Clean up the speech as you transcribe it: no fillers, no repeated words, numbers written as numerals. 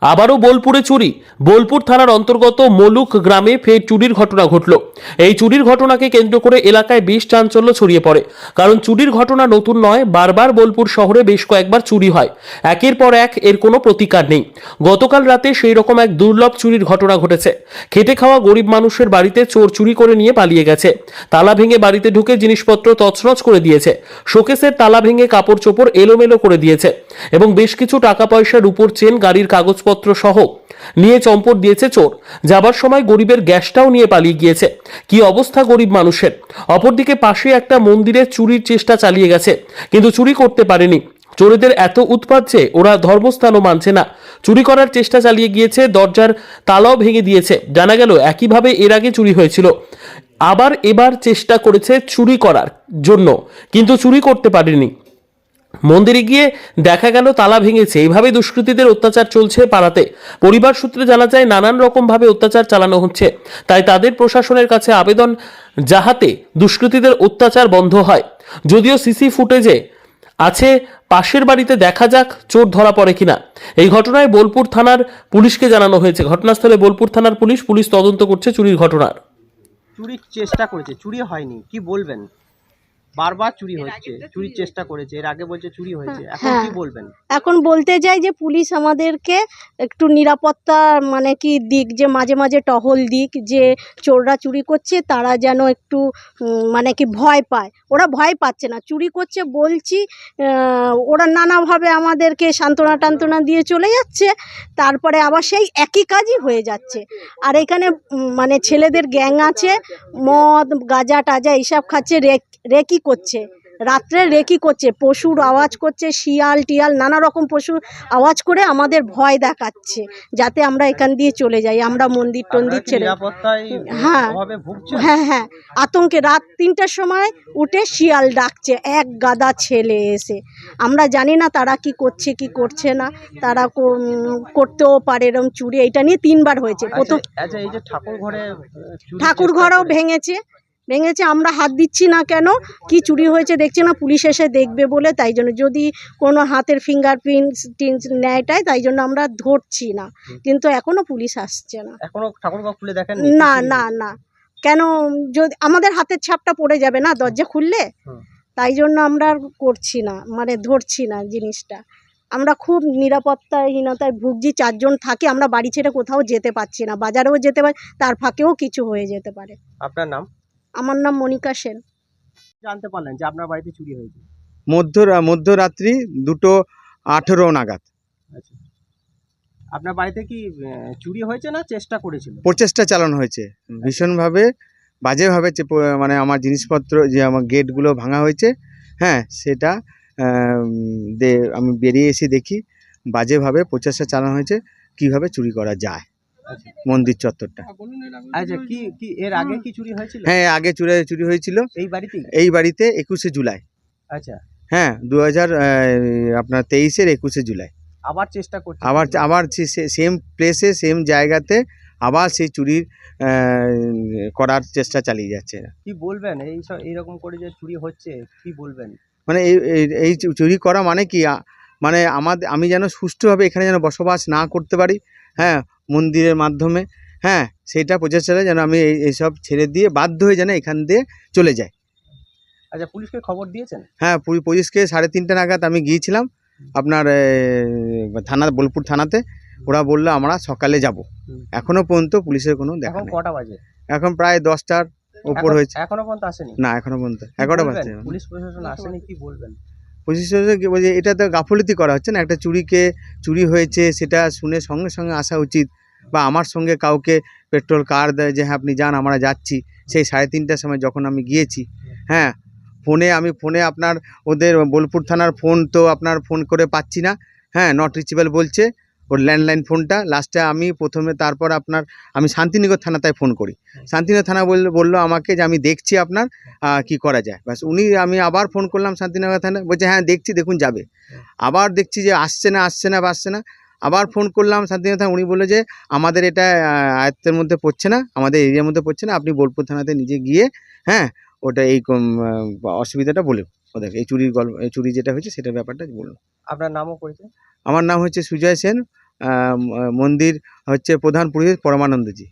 আবারও বোলপুরে চুরি। বোলপুর থানার অন্তর্গত মলুক গ্রামে ফের চুরির ঘটনা ঘটল। এই চুরির ঘটনাকে কেন্দ্র করে এলাকায় বেশ চাঞ্চল্য ছড়িয়ে পড়ে। কারণ চুরির ঘটনা নতুন নয়, বারবার বোলপুর শহরে বেশ কয়েকবার চুরি হয়, একের পর এক, এর কোনো প্রতিকার নেই। গতকাল রাতে সেই রকম এক দুর্লভ চুরির ঘটনা ঘটেছে। খেটে খাওয়া গরিব মানুষের বাড়িতে চোর চুরি করে নিয়ে পালিয়ে গেছে। তালা ভেঙে বাড়িতে ঢুকে জিনিসপত্র তছনছ করে দিয়েছে। শোকেসের তালা ভেঙে কাপড় চোপড় এলোমেলো করে দিয়েছে এবং বেশ কিছু টাকা পয়সার উপর চেন, গাড়ির কাগজপত্র সহ নিয়ে চম্পট দিয়েছে চোর। যাবার সময় গরিবের গ্যাসটাও নিয়ে পালিয়ে গিয়েছে। কি অবস্থা গরিব মানুষের! অপরদিকে পাশে একটা মন্দিরে চুরির চেষ্টা চালিয়ে গেছে, কিন্তু চুরি করতে পারেনি। চোরেদের এত উৎপাত যে ওরা ধর্মস্থানও মানছে না। চুরি করার চেষ্টা চালিয়ে গিয়েছে, দরজার তালাও ভেঙে দিয়েছে। জানা গেল একইভাবে এর আগে চুরি হয়েছিল। এবার চেষ্টা করেছে চুরি করার জন্য, কিন্তু চুরি করতে পারেনি। মন্দিরে গিয়ে দেখা গেল তালা ভেঙেছে। এইভাবে দুষ্কৃতীদের অত্যাচার চলছে পাড়াতে। পরিবার সূত্রে জানা যায় নানান রকম ভাবে অত্যাচার চালানো হচ্ছে। তাই তাদের প্রশাসনের কাছে আবেদন, যাহাতে দুষ্কৃতীদের অত্যাচার বন্ধ হয়। যদিও সিসি ফুটেজে আছে, পাশের বাড়িতে দেখা যাক চোর ধরা পড়ে কিনা। এই ঘটনায় বোলপুর থানার পুলিশকে জানানো হয়েছে। ঘটনাস্থলে বোলপুর থানার পুলিশ তদন্ত করছে চুরির ঘটনার। চুরির চেষ্টা করেছে, চুরি হয়নি, কি বলবেন? বারবার চুরি হচ্ছে, চুরির চেষ্টা করেছে, এর আগে বলছে চুরি হয়েছে, এখন কি বলবেন? এখন বলতে যাই যে পুলিশ আমাদেরকে একটু নিরাপত্তা মানে কি দিক, যে মাঝে মাঝে টহল দিক, যে চোররা চুরি করছে তারা যেন একটু মানে কি ভয় পায়। ওরা ভয় পাচ্ছে না, চুরি করছে বলছি, ওরা নানাভাবে আমাদেরকে সান্ত্বনা টান্তনা দিয়ে চলে যাচ্ছে, তারপরে আবার সেই একই কাজই হয়ে যাচ্ছে। আর এখানে মানে ছেলেদের গ্যাং আছে, মদ গাঁজা টাজা এইসব খাচ্ছে, রেকি করছে, রাত্রে রেকি করছে, পশুর আওয়াজ করছে, শিয়াল টিয়াল নানা রকম পশু আওয়াজ করে আমাদের ভয় দেখাচ্ছে, যাতে আমরা এখান দিয়ে চলে যাই, আমরা মন্দির টন্দির ছেড়ে। হ্যাঁ হ্যাঁ, আতঙ্কে রাত 3টার সময় উঠে শিয়াল ডাকছে, এক গাদা ছেলে এসে। আমরা জানি না তারা কি করছে কি করছে না, তারা করতেও পারে এরকম চুরি। এটা নিয়ে 3বার হয়েছে। প্রথম এই যে ঠাকুর ঘরও ভেঙেছে। আমরা হাত দিচ্ছি না কেন, কি চুরি হয়েছে দেখছি না, পুলিশ এসে দেখবে বলে, তাই জন্য যদি কোনো হাতের ফিঙ্গারপ্রিন্ট নেয়টাই, তাই জন্য আমরা ধরছি না। কিন্তু এখনো পুলিশ আসছে না। এখনো ঠাকুর ঘর খুলে দেখেন না না না, কেন, যদি আমাদের হাতের ছাপটা পড়ে যাবে না দরজা খুললে, তাই জন্য আমরা আর করছি না, মানে ধরছি না জিনিসটা। আমরা খুব নিরাপত্তাহীনতায় ভুগছি, 4 জন থাকি, আমরা বাড়ি ছেড়ে কোথাও যেতে পারছি না, বাজারেও যেতে পারি, তার ফাঁকেও কিছু হয়ে যেতে পারে। আপনার নাম? আমার নাম মনিকা সেন। জানতে পারলেন যে আপনার বাড়িতে চুরি হয়েছে? মধ্যরাত্রি 2:18 নাগাদ। আচ্ছা, আপনার বাড়িতে কি চুরি হয়েছে না চেষ্টা করেছিল? প্রচেষ্টা চালানো হয়েছে ভীষণভাবে, বাজেভাবে মানে আমার জিনিসপত্র, যে আমার গেটগুলো ভাঙা হয়েছে, হ্যাঁ সেটা আমি বেরিয়ে এসে দেখি বাজেভাবে প্রচেষ্টা চালানো হয়েছে কিভাবে চুরি করা যায় মন্দির চত্বরটা। আচ্ছা, কি এর আগে কি চুরি হয়েছিল? হ্যাঁ, আগে চুরি হয়েছিল এই বাড়িতে 21শে জুলাই। আচ্ছা, হ্যাঁ, 2023-এর 21শে জুলাই আবার চেষ্টা করছে, আবার সেম প্লেসে, সেম জায়গাতে আবার সেই চুরির করার চেষ্টা চালিয়ে যাচ্ছে। কি বলবেন এইরকম করে যে চুরি হচ্ছে, কি বলবেন? মানে এই চুরি করা মানে কি, মানে আমি যেন সুষ্ঠুভাবে এখানে যেন বসবাস না করতে পারি, হ্যাঁ, মন্দিরের মাধ্যমে, হ্যাঁ, সেইটা প্রচেষ্টা যেন আমি এইসব ছেড়ে দিয়ে বাধ্য হয়ে যেন এখান দিয়ে চলে যাই। আচ্ছা, পুলিশকে খবর দিয়েছেন? হ্যাঁ, পুলিশকে 3:30 নাগাদ আমি গিয়েছিলাম আপনার বোলপুর থানাতে। ওরা বললো আমরা সকালে যাব। এখনো পর্যন্ত পুলিশের কোনো দেখা নেই। কটা বাজে? এখন প্রায় 10টার উপর হয়েছে। এখনো পর্যন্ত আসেনি? না, এখনো পর্যন্ত 11টা বাজছে। পুলিশ প্রশাসন আসেনি, কি বলবেন? প্রশাসন কি বলছে, এটা তো গাফিলতি করা হচ্ছে না। একটা চুরি হয়েছে সেটা শুনে সঙ্গে সঙ্গে আসা উচিত, বা আমার সঙ্গে কাউকে পেট্রোল কার দেয় যে হ্যাঁ আপনি যান, আমরা যাচ্ছি। সেই 3:30টার সময় যখন আমি গিয়েছি, হ্যাঁ, ফোনে আপনার ওদের বোলপুর থানার ফোন তো আপনার ফোন করে পাচ্ছি না, হ্যাঁ, নট রিচেবল বলছে ওর ল্যান্ডলাইন ফোনটা। লাস্টে আমি তারপর আমি শান্তিনিকেতন থানাতে ফোন করি। শান্তিনিকেতন থানা বললো আমাকে যে আমি দেখছি আপনার কি করা যায়। ব্যাস, আমি আবার ফোন করলাম শান্তিনিকেতন থানায়, বলছে হ্যাঁ দেখছি, দেখুন যাবে। আবার দেখছি যে আসছে না। আবার ফোন করলাম শান্তিনিকেতন, উনি বললো যে আমাদের এটা আয়ত্তের মধ্যে পড়ছে না, আমাদের এরিয়ার মধ্যে পড়ছে না, আপনি বোলপুর থানাতে নিজে গিয়ে, হ্যাঁ, ওটা এই অসুবিধাটা বলুন ওদের, এই চুরি যেটা হয়েছে সেটার ব্যাপারটা বলুন। আপনার নামও করেছে? আমার নাম হচ্ছে সুজয় সেন, মন্দির হচ্ছে প্রধান পুরোহিত পরমানন্দজি।